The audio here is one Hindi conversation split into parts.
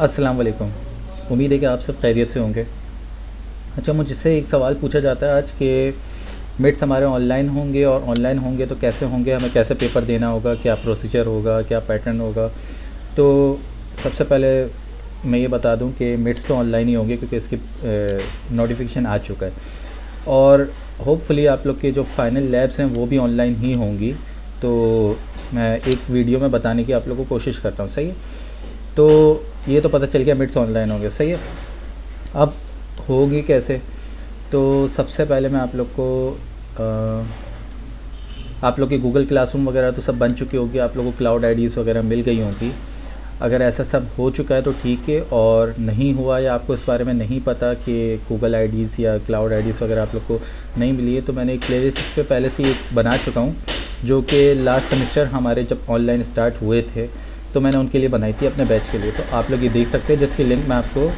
अस्सलाम वालेकुम। उम्मीद है कि आप सब खैरियत से होंगे। अच्छा, मुझसे एक सवाल पूछा जाता है आज कि मिड्स हमारे ऑनलाइन होंगे, और ऑनलाइन होंगे तो कैसे होंगे, हमें कैसे पेपर देना होगा, क्या प्रोसीजर होगा, क्या पैटर्न होगा। तो सबसे पहले मैं ये बता दूं कि मिड्स तो ऑनलाइन ही होंगे क्योंकि इसकी नोटिफिकेशन आ चुका है। और होपफुली आप लोग के जो फाइनल लैब्स हैं वो भी ऑनलाइन ही होंगी। तो मैं एक वीडियो में बताने की आप लोगों को कोशिश करता हूँ, सही है। तो ये तो पता चल गया मिड्स ऑनलाइन होंगे, सही है। अब होगी कैसे? तो सबसे पहले मैं आप लोग को आप लोग की गूगल क्लासरूम वगैरह तो सब बन चुकी होगी, आप लोगों को क्लाउड आईडीज़ वगैरह मिल गई होंगी। अगर ऐसा सब हो चुका है तो ठीक है, और नहीं हुआ या आपको इस बारे में नहीं पता कि गूगल आईडीज़ या क्लाउड आईडीज़ वगैरह आप लोग को नहीं मिली है, तो मैंने एक प्लेलिस्ट पे पहले से एक बना चुका हूँ, जो कि लास्ट सेमेस्टर हमारे जब ऑनलाइन स्टार्ट हुए थे तो मैंने उनके लिए बनाई थी, अपने बैच के लिए। तो आप लोग ये देख सकते हैं, जिसकी लिंक मैं आपको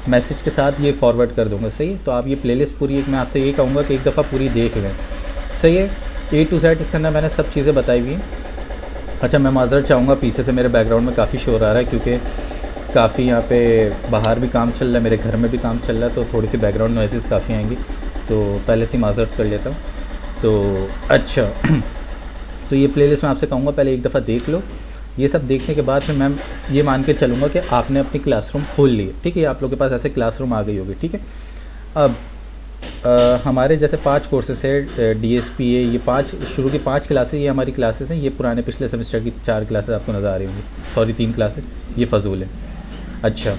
मैसेज के साथ ये फॉरवर्ड कर दूँगा, सही है। तो आप ये प्लेलिस्ट पूरी, एक मैं आपसे ये कहूँगा कि एक दफ़ा पूरी देख लें, सही है। ए टू जेड इसके अंदर मैंने सब चीज़ें बताई हुई हैं। अच्छा, मैं माज़रत चाहूँगा, पीछे से मेरे बैकग्राउंड में काफ़ी शोर आ रहा है क्योंकि काफ़ी यहाँ पे बाहर भी काम चल रहा है, मेरे घर में भी काम चल रहा है, तो थोड़ी सी बैकग्राउंड नॉइज़ेस काफ़ी आएंगी, तो पहले से माज़रत कर लेता हूँ। तो अच्छा तो ये प्लेलिस्ट मैं आपसे कहूँगा पहले एक दफ़ा देख लो। ये सब देखने के बाद फिर मैं ये मान के चलूँगा कि आपने अपनी क्लासरूम खोल ली है, ठीक है। आप लोग के पास ऐसे क्लासरूम आ गई होगी, ठीक है। अब हमारे जैसे 5 कोर्सेस है, डीएसपीए, ये 5 शुरू की 5 क्लासेस, ये हमारी क्लासेस हैं। ये पुराने पिछले सेमेस्टर की 4 क्लासेस आपको नज़र आ रही होंगी, सॉरी 3 क्लासेस, ये फ़जूल है। अच्छा,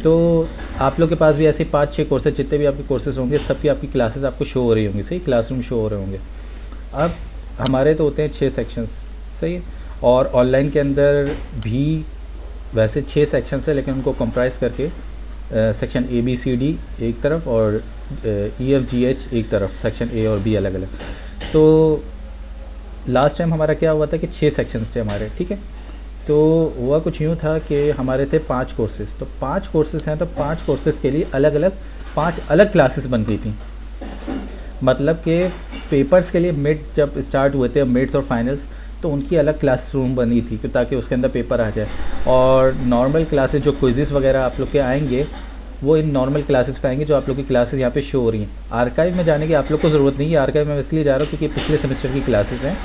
तो आप लोग के पास भी ऐसे 5-6 कोर्सेज, जितने भी आपके कोर्सेज होंगे सबकी आपकी क्लासेस आपको शो हो रही होंगी, सही, क्लासरूम शो हो रहे होंगे। अब हमारे तो होते हैं 6 सेक्शंस, सही है। और ऑनलाइन के अंदर भी वैसे 6 सेक्शंस है, लेकिन उनको कंप्राइज करके section A B C D एक तरफ और ई एफ जी एच एक तरफ, सेक्शन ए और बी अलग अलग। तो लास्ट टाइम हमारा क्या हुआ था कि 6 सेक्शंस थे हमारे, ठीक है। तो हुआ कुछ यूँ था कि हमारे थे 5 कोर्सेज़, तो 5 कोर्सेज़ हैं, तो 5 कोर्सेज़ के लिए अलग अलग 5 अलग क्लासेस बन गई थी। मतलब कि पेपर्स के लिए मिड जब स्टार्ट हुए थे, मिड्स और फाइनल्स, तो उनकी अलग क्लासरूम बनी थी ताकि उसके अंदर पेपर आ जाए। और नॉर्मल क्लासेस जो क्विज़ेस वगैरह आप लोग के आएंगे, वो इन नॉर्मल क्लासेस पे आएंगे जो आप लोग की क्लासेस यहाँ पे शो हो रही हैं। आर्काइव में जाने की आप लोग को ज़रूरत नहीं है, आर्काइव में इसलिए जा रहा हूँ क्योंकि पिछले सेमेस्टर की क्लासेस हैं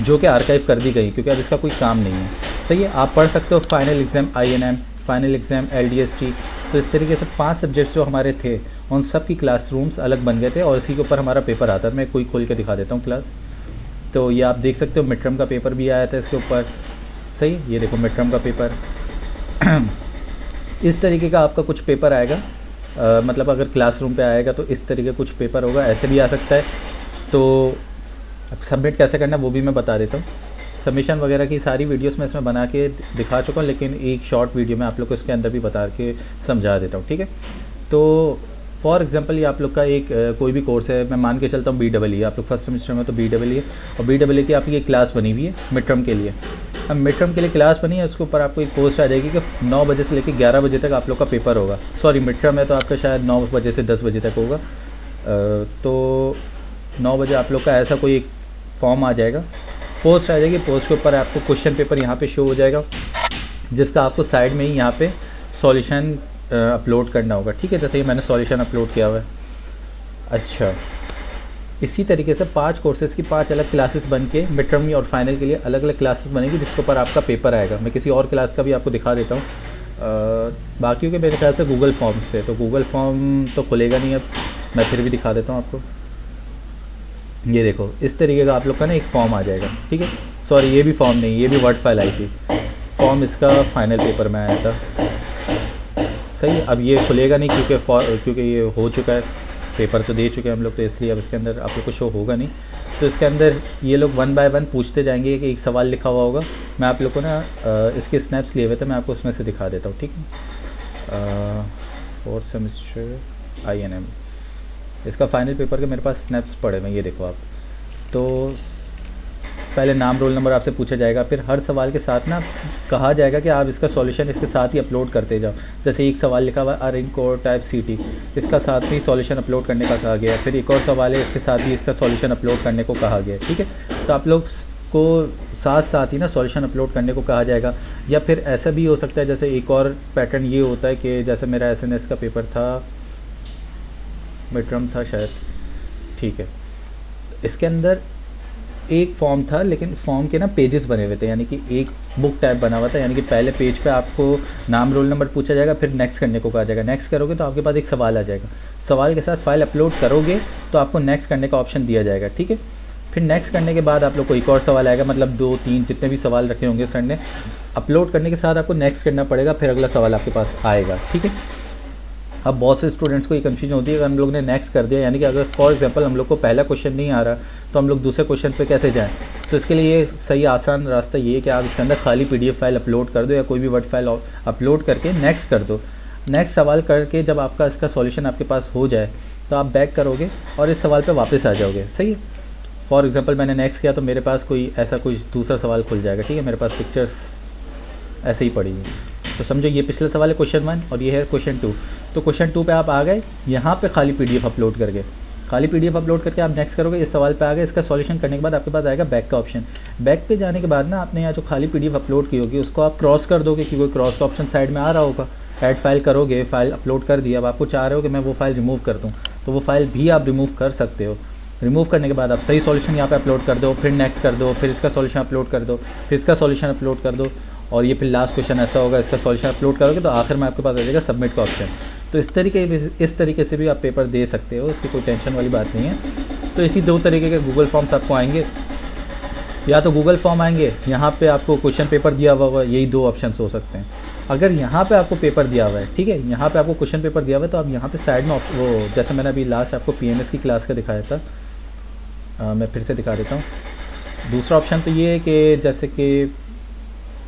जो कि आर्काइव कर दी गई, क्योंकि अब इसका कोई काम नहीं है, सही है। आप पढ़ सकते हो final exam INM, final exam LDST। तो इस तरीके से 5 सब्जेक्ट्स जो हमारे थे उन सब की क्लासरूम्स अलग बन गए थे, और इसी के ऊपर हमारा पेपर आता है। मैं कोई खोल के दिखा देता हूँ क्लास। तो ये आप देख सकते हो, मिड टर्म का पेपर भी आया था इसके ऊपर, सही। ये देखो मिड टर्म का पेपर इस तरीके का आपका कुछ पेपर आएगा। मतलब अगर क्लासरूम पे आएगा तो इस तरीके कुछ पेपर होगा, ऐसे भी आ सकता है। तो अब सबमिट कैसे करना है वो भी मैं बता देता हूँ। सबमिशन वगैरह की सारी वीडियोस मैं इसमें बना के दिखा चुका हूँ, लेकिन एक शॉर्ट वीडियो में आप लोग को इसके अंदर भी बता के समझा देता हूँ, ठीक है। तो फॉर एग्जांपल ये आप लोग का एक कोई भी कोर्स है, मैं मान के चलता हूँ BEE, आप लोग फर्स्ट सेमेस्टर में, तो BEE और BEE की आपकी एक क्लास बनी हुई है मिड टर्म के लिए। अब मिड टर्म के लिए क्लास बनी है, उसके ऊपर आपको एक पोस्ट आ जाएगी कि 9 बजे से लेकर 11 बजे तक आप लोग का पेपर होगा। सॉरी, मिड टर्म है तो आपका शायद 9 बजे से 10 बजे तक होगा। तो 9 बजे आप लोग का ऐसा कोई एक फॉर्म आ जाएगा, पोस्ट आ जाएगी। पोस्ट के ऊपर आपको क्वेश्चन पेपर यहाँ पे शो हो जाएगा, जिसका आपको साइड में ही यहाँ पे सॉल्यूशन अपलोड करना होगा, ठीक है। जैसे ही मैंने सॉल्यूशन अपलोड किया हुआ है। अच्छा, इसी तरीके से 5 कोर्सेज़ की 5 अलग क्लासेस बन के मिड टर्म और फाइनल के लिए अलग अलग क्लासेस बनेगी, जिसके ऊपर आपका पेपर आएगा। मैं किसी और क्लास का भी आपको दिखा देता हूँ। बाकियों के मेरे ख्याल से गूगल फॉर्म से, तो गूगल फॉर्म तो खुलेगा नहीं, अब मैं फिर भी दिखा देता हूँ आपको। ये देखो, इस तरीके का आप लोग का ना एक फॉर्म आ जाएगा, ठीक है। सॉरी, ये भी फॉर्म नहीं, ये भी वर्ड फाइल आई थी। फॉर्म इसका फाइनल पेपर में आया था, सही। अब ये खुलेगा नहीं क्योंकि ये हो चुका है, पेपर तो दे चुके हैं हम लोग, तो इसलिए अब इसके अंदर आप लोग को शो होगा नहीं। तो इसके अंदर ये लोग 1 बाय 1 पूछते जाएंगे कि एक सवाल लिखा हुआ होगा। मैं आप लोग को ना इसके स्नैप्स लिए हुए थे, मैं आपको उसमें से दिखा देता हूँ, ठीक है। 4th सेमेस्टर INM, इसका फाइनल पेपर के मेरे पास स्नैप्स पड़े हुए, ये देखो आप। तो पहले नाम, रोल नंबर आपसे पूछा जाएगा, फिर हर सवाल के साथ ना कहा जाएगा कि आप इसका सॉल्यूशन इसके साथ ही अपलोड करते जाओ। जैसे एक सवाल लिखा हुआ अरिंग कोड टाइप CT, इसका साथ ही सॉल्यूशन अपलोड करने का कहा गया है। फिर एक और सवाल है, इसके साथ ही इसका सॉल्यूशन अपलोड करने को कहा गया है, ठीक है। तो आप लोग आपको साथ साथ ही ना सॉल्यूशन अपलोड करने को कहा जाएगा। या फिर ऐसा भी हो सकता है, जैसे एक और पैटर्न ये होता है कि जैसे मेरा एसएनएस का पेपर था, मिड टर्म था शायद, ठीक है, इसके अंदर एक फॉर्म था लेकिन फॉर्म के ना पेजेस बने हुए थे, यानी कि एक बुक टाइप बना हुआ था, यानी कि पहले पेज पे आपको नाम रोल नंबर पूछा जाएगा, फिर नेक्स्ट करने को कहा जाएगा। नेक्स्ट करोगे तो आपके पास एक सवाल आ जाएगा, सवाल के साथ फाइल अपलोड करोगे तो आपको नेक्स्ट करने का ऑप्शन दिया जाएगा, ठीक है। फिर नेक्स्ट करने के बाद आप लोग को एक और सवाल आएगा, मतलब 2 3 जितने भी सवाल रखे होंगे सर ने, अपलोड करने के साथ आपको नेक्स्ट करना पड़ेगा, फिर अगला सवाल आपके पास आएगा, ठीक है। अब बहुत से स्टूडेंट्स को ये कन्फ्यूजन होती है कि हम लोग ने नेक्स्ट कर दिया, यानी कि अगर फॉर एग्जांपल हम लोग को पहला क्वेश्चन नहीं आ रहा तो हम लोग दूसरे क्वेश्चन पे कैसे जाएं। तो इसके लिए ये सही आसान रास्ता ये है कि आप इसके अंदर खाली पीडीएफ फाइल अपलोड कर दो या कोई भी वर्ड फाइल अपलोड करके नेक्स्ट कर दो। नेक्स्ट सवाल करके जब आपका इसका सॉल्यूशन आपके पास हो जाए तो आप बैक करोगे और इस सवाल पर वापस आ जाओगे, सही है। फॉर एग्जाम्पल मैंने नेक्स्ट किया तो मेरे पास कोई ऐसा कोई दूसरा सवाल खुल जाएगा, ठीक है, मेरे पास पिक्चर्स ऐसे ही पड़ी है, तो समझो ये पिछला सवाल है क्वेश्चन 1 और ये है क्वेश्चन 2। तो क्वेश्चन 2 पे आप आ गए, यहाँ पे खाली पीडीएफ अपलोड करके, खाली पीडीएफ अपलोड करके आप नेक्स्ट करोगे, इस सवाल पे आ गए, इसका सॉल्यूशन करने के बाद आपके पास आएगा बैक का ऑप्शन। बैक पे जाने के बाद ना आपने यहाँ जो खाली पीडीएफ अपलोड की होगी उसको आप क्रॉस कर दोगे कि कोई क्रॉस का ऑप्शन साइड में आ रहा होगा, ऐड फाइल करोगे, फाइल अपलोड कर दिया, अब आपको चाह रहे हो कि मैं वो फाइल रिमूव कर दूँ, तो वो फाइल भी आप रिमूव कर सकते हो। रिमूव करने के बाद आप सही सॉल्यूशन यहाँ पे अपलोड कर दो, फिर नेक्स्ट कर दो, फिर इसका सॉल्यूशन अपलोड कर दो, फिर इसका सॉल्यूशन अपलोड कर दो, और ये फिर लास्ट क्वेश्चन ऐसा होगा, इसका सॉल्यूशन अपलोड करोगे तो आखिर में आपके पास आ जाएगा सबमिट का ऑप्शन। तो इस तरीके से भी आप पेपर दे सकते हो, इसकी कोई टेंशन वाली बात नहीं है। तो इसी 2 तरीके के गूगल फॉर्म्स आपको आएंगे, या तो गूगल फॉर्म आएंगे, यहाँ पे आपको क्वेश्चन पेपर दिया हुआ होगा, यही 2 ऑप्शन हो सकते हैं। अगर यहाँ पे आपको पेपर दिया हुआ है, ठीक है, यहाँ पे आपको क्वेश्चन पेपर दिया हुआ है, तो आप यहाँ पे साइड में वो जैसे मैंने अभी लास्ट आपको पीएनएस की क्लास का दिखाया था, मैं फिर से दिखा देता हूँ। दूसरा ऑप्शन तो ये है कि जैसे कि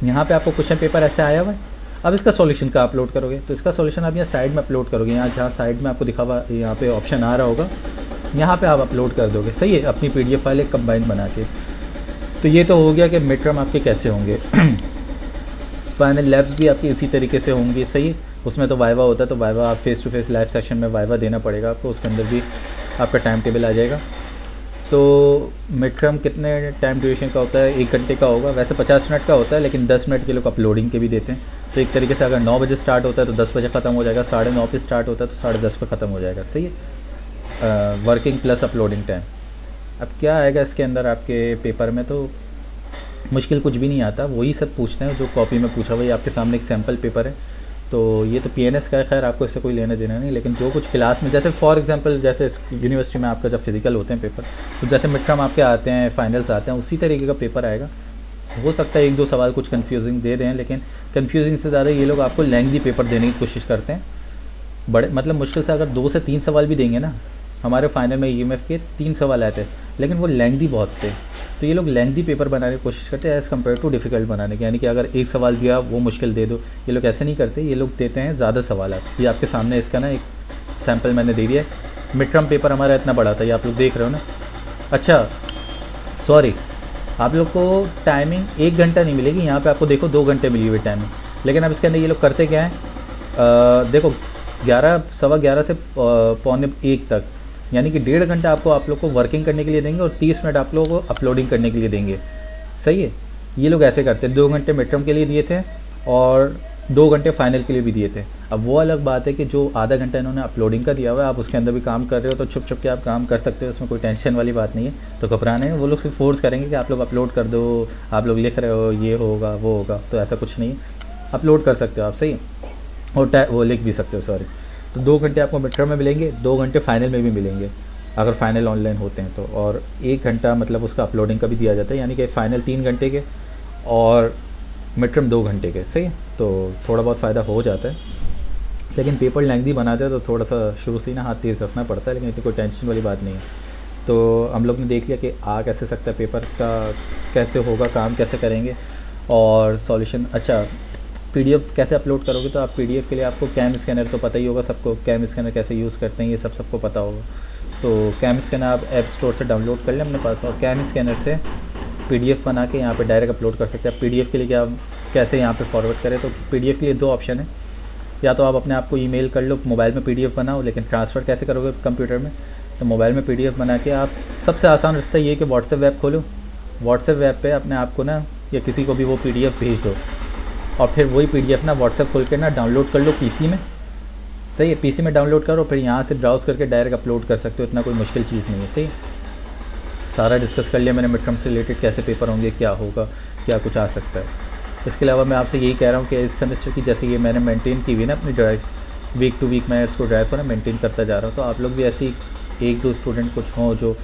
यहाँ पे आपको क्वेश्चन पेपर ऐसे आया हुआ है, अब इसका सॉल्यूशन का अपलोड करोगे, तो इसका सॉल्यूशन आप यहाँ साइड में अपलोड करोगे, यहाँ जहाँ साइड में आपको दिखा हुआ यहाँ पे ऑप्शन आ रहा होगा, यहाँ पे आप अपलोड कर दोगे, सही है, अपनी पीडीएफ फाइल एक कंबाइन बना के। तो ये तो हो गया कि मिड टर्म आपके कैसे होंगे। फाइनल लैब्स भी आपकी इसी तरीके से होंगी, सही है, उसमें तो वाइवा होता है, तो वाइवा आप face to face live session में वाइवा देना पड़ेगा आपको, उसके अंदर भी आपका टाइम टेबल आ जाएगा। तो मिड टर्म कितने टाइम ड्यूरेशन का होता है, 1 घंटे का होगा, वैसे 50 मिनट का होता है, लेकिन 10 मिनट के लोग अपलोडिंग के भी देते हैं। तो एक तरीके से अगर 9 बजे स्टार्ट होता है तो 10 बजे ख़त्म हो जाएगा, 9:30 पे स्टार्ट होता है तो 10:30 पे ख़त्म हो जाएगा, सही है, वर्किंग प्लस अपलोडिंग टाइम। अब क्या आएगा इसके अंदर आपके पेपर में, तो मुश्किल कुछ भी नहीं आता, वही सब पूछते हैं जो कॉपी में पूछा, वही आपके सामने एक सैम्पल पेपर है। तो ये तो पीएनएस का है, खैर आपको इससे कोई लेना देना नहीं, लेकिन जो कुछ क्लास में, जैसे फॉर एग्जांपल जैसे यूनिवर्सिटी में आपका जब फिजिकल होते हैं पेपर, तो जैसे मिड टर्म आपके आते हैं, फाइनल्स आते हैं, उसी तरीके का पेपर आएगा। हो सकता है 1-2 सवाल कुछ कन्फ्यूजिंग दे दें, लेकिन कन्फ्यूजिंग से ज़्यादा ये लोग आपको लेंथी पेपर देने की कोशिश करते हैं। बड़े मतलब मुश्किल से अगर 2 से 3 सवाल भी देंगे ना, हमारे फाइनल में ईएमएफ के 3 सवाल आए थे, लेकिन वो लेंथी बहुत थे, तो ये लोग लेंथी पेपर बनाने की कोशिश करते हैं एज़ कम्पेयर टू डिफ़िकल्ट बनाने की, यानी कि अगर 1 सवाल दिया वो मुश्किल दे दो, ये लोग ऐसे नहीं करते, ये लोग देते हैं ज़्यादा सवाल। ये आपके सामने इसका ना एक सैम्पल मैंने दे दिया है। मिड टर्म पेपर हमारा इतना बड़ा था, ये आप लोग देख रहे हो ना। अच्छा सॉरी, आप लोग को टाइमिंग 1 घंटा नहीं मिलेगी, यहाँ पे आपको देखो 2 घंटे मिली हुई टाइमिंग, लेकिन अब इसके अंदर ये लोग करते क्या हैं, देखो 11 सवा 11 से 12:45 तक, यानी कि 1.5 घंटा आपको आप लोग को वर्किंग करने के लिए देंगे और 30 मिनट आप लोगों को अपलोडिंग करने के लिए देंगे, सही है। ये लोग ऐसे करते हैं, 2 घंटे मिड टर्म के लिए दिए थे और 2 घंटे फाइनल के लिए भी दिए थे। अब वो अलग बात है कि जो आधा घंटा इन्होंने अपलोडिंग का दिया हुआ है, आप उसके अंदर भी काम कर रहे हो तो छुप छुप के आप काम कर सकते हो, उसमें कोई टेंशन वाली बात नहीं है। तो घबराने नहीं, वो लोग सिर्फ फोर्स करेंगे कि आप लोग अपलोड कर दो, आप लोग लिख रहे हो ये होगा वो होगा, तो ऐसा कुछ नहीं है, अपलोड कर सकते हो आप, सही है, और वो लिख भी सकते हो, सॉरी। तो 2 घंटे आपको मिड टर्म में मिलेंगे, 2 घंटे फाइनल में भी मिलेंगे अगर फाइनल ऑनलाइन होते हैं तो, और 1 घंटा मतलब उसका अपलोडिंग का भी दिया जाता है, यानी कि फाइनल 3 घंटे के और मिड टर्म 2 घंटे के, सही है। तो थोड़ा बहुत फ़ायदा हो जाता है, लेकिन पेपर लेंथी बनाते हैं तो थोड़ा सा शुरू से ही ना हाथ तेज़ रखना पड़ता है, लेकिन इतनी कोई टेंशन वाली बात नहीं है। तो हम लोग ने देख लिया कि आ कैसे सकता है, पेपर का कैसे होगा, काम कैसे करेंगे और सॉल्यूशन। अच्छा, पीडीएफ कैसे अपलोड करोगे, तो आप पीडीएफ के लिए आपको कैम स्कैनर तो पता ही होगा सबको, कैम स्कैनर कैसे यूज़ करते हैं ये सब सबको पता होगा। तो कैम स्कैनर आप ऐप स्टोर से डाउनलोड कर लें अपने पास, और कैम स्कैनर से पीडीएफ बना के यहाँ पे डायरेक्ट अपलोड कर सकते हैं। पीडीएफ के लिए क्या कैसे यहाँ पे फॉरवर्ड करें, तो पीडीएफ के लिए 2 ऑप्शन है, या तो आप अपने आप को ईमेल कर लो, मोबाइल में पीडीएफ बनाओ, लेकिन ट्रांसफ़र कैसे करोगे कंप्यूटर में, तो मोबाइल में पीडीएफ बना के आप, सबसे आसान रास्ता ये कि व्हाट्सएप ऐप खोलो, व्हाट्सएप वेब पे अपने आप को ना या किसी को भी वो PDF भेज दो और फिर वही PDF ना व्हाट्सएप खोल के ना डाउनलोड कर लो PC में। सही है, PC में डाउनलोड करो, फिर यहाँ से ब्राउज़ करके डायरेक्ट अपलोड कर सकते हो, इतना कोई मुश्किल चीज़ नहीं है। सही, सारा डिस्कस कर लिया मैंने मिड टर्म से रिलेटेड, कैसे पेपर होंगे, क्या होगा, क्या कुछ आ सकता है। इसके अलावा मैं आपसे यही कह रहा हूँ कि इस सेमेस्टर की जैसे ये मैंने मेंटेन की हुई ना अपनी ड्राइव, वीक टू वीक मैं इसको ड्राइव को ना मेंटेन करता जा रहा हूँ। तो आप लोग भी ऐसी 1-2 स्टूडेंट कुछ हों जो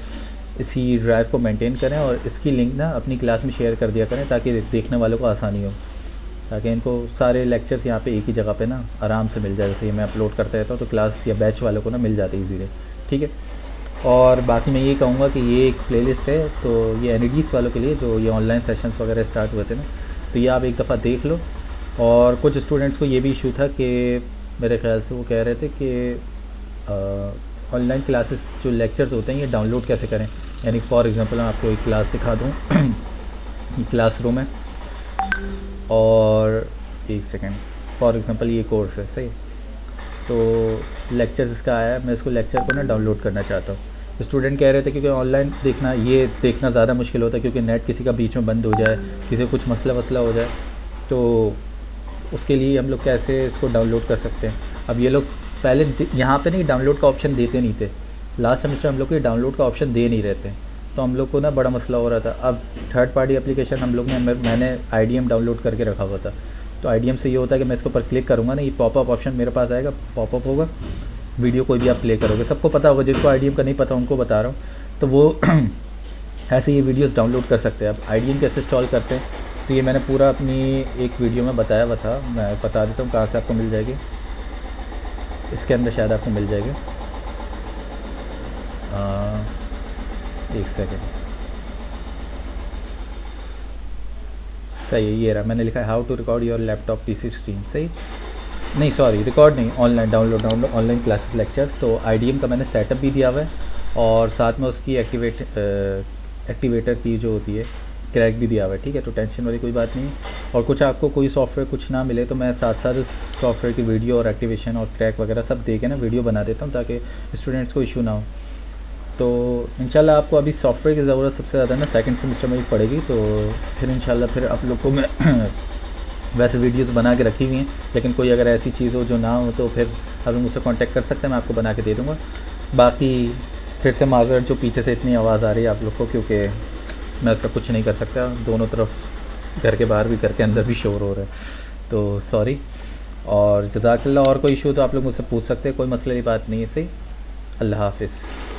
इसी ड्राइव को मेंटेन करें और इसकी लिंक ना अपनी क्लास में शेयर कर दिया करें, ताकि देखने वालों को आसानी हो, ताकि इनको सारे लेक्चर्स यहाँ पे एक ही जगह पे ना आराम से मिल जाए। जैसे ये मैं अपलोड करता रहता हूँ तो क्लास या बैच वालों को ना मिल जाती है ईजीली। ठीक है, और बाकी मैं ये कहूँगा कि ये एक प्लेलिस्ट है, तो ये NEDs वालों के लिए जो ये ऑनलाइन सेशंस वगैरह स्टार्ट हुए थे ना, तो ये आप एक दफ़ा देख लो। और कुछ स्टूडेंट्स को ये भी इशू था कि मेरे ख्याल से वो कह रहे थे कि ऑनलाइन क्लासेस जो लेक्चर्स होते हैं ये डाउनलोड कैसे करें। यानी फॉर एग्ज़ाम्पल मैं आपको एक क्लास दिखा दूँ क्लासरूम है, और एक सेकेंड, फॉर एग्ज़ाम्पल ये कोर्स है, सही, तो लेक्चर्स इसका आया है, मैं इसको लेक्चर को ना डाउनलोड करना चाहता हूँ। स्टूडेंट कह रहे थे क्योंकि ऑनलाइन देखना ज़्यादा मुश्किल होता है, क्योंकि नेट किसी का बीच में बंद हो जाए, किसी को कुछ मसला वसला हो जाए, तो उसके लिए हम लोग कैसे इसको डाउनलोड कर सकते हैं। अब ये लोग पहले यहाँ पे नहीं डाउनलोड का ऑप्शन देते नहीं थे, लास्ट सेमेस्टर हम लोग को डाउनलोड का ऑप्शन दे नहीं रहे थे, तो हम लोग को ना बड़ा मसला हो रहा था। अब थर्ड पार्टी एप्लीकेशन हम लोग ने मैंने IDM डाउनलोड करके रखा हुआ था, तो IDM से ये होता है कि मैं इसके ऊपर क्लिक करूँगा ना, ये पॉपअप ऑप्शन मेरे पास आएगा, पॉपअप होगा, वीडियो कोई भी आप प्ले करोगे, सबको पता होगा, जिनको IDM का नहीं पता उनको बता रहा हूँ, तो वो ऐसे ये वीडियोस डाउनलोड कर सकते हैं। अब IDM कैसे इंस्टॉल करते हैं, तो ये मैंने पूरा अपनी एक वीडियो में बताया हुआ था, मैं बता देता हूँ कहाँ से आपको मिल जाएगी, इसके अंदर शायद आपको मिल जाएगी, एक सेकेंड, सही है, ये रहा, मैंने लिखा है how to record your laptop PC screen. सही, नहीं सॉरी, रिकॉर्ड नहीं, online download online classes lectures. तो IDM का मैंने सेटअप भी दिया हुआ है, और साथ में उसकी एक्टिवेटर की जो होती है क्रैक भी दिया हुआ है। ठीक है, तो टेंशन वाली कोई बात नहीं। और कुछ आपको कोई सॉफ्टवेयर कुछ ना मिले तो मैं साथ साथ उस सॉफ्टवेयर की वीडियो और एक्टिवेशन और क्रैक वगैरह सब दे के ना वीडियो बना देता हूँ, ताकि स्टूडेंट्स को इशू ना हो। तो इंशाल्लाह आपको अभी सॉफ्टवेयर की ज़रूरत सबसे ज़्यादा ना सेकंड सेमेस्टर में ही पड़ेगी, तो फिर इंशाल्लाह फिर आप लोग को मैं वैसे वीडियोस बना के रखी हुई हैं, लेकिन कोई अगर ऐसी चीज़ हो जो ना हो तो फिर आप लोग मुझसे कांटेक्ट कर सकते हैं, मैं आपको बना के दे दूँगा। बाकी फिर से माज़रत जो पीछे से इतनी आवाज़ आ रही है आप लोग को, क्योंकि मैं उसका कुछ नहीं कर सकता, दोनों तरफ घर के बाहर भी घर के अंदर भी शोर हो रहा है, तो सॉरी। और जज़ाकल्लाह, और कोई इशू तो आप लोग मुझसे पूछ सकते हैं, कोई मसले की बात नहीं है। सही, अल्लाह हाफ़िज़।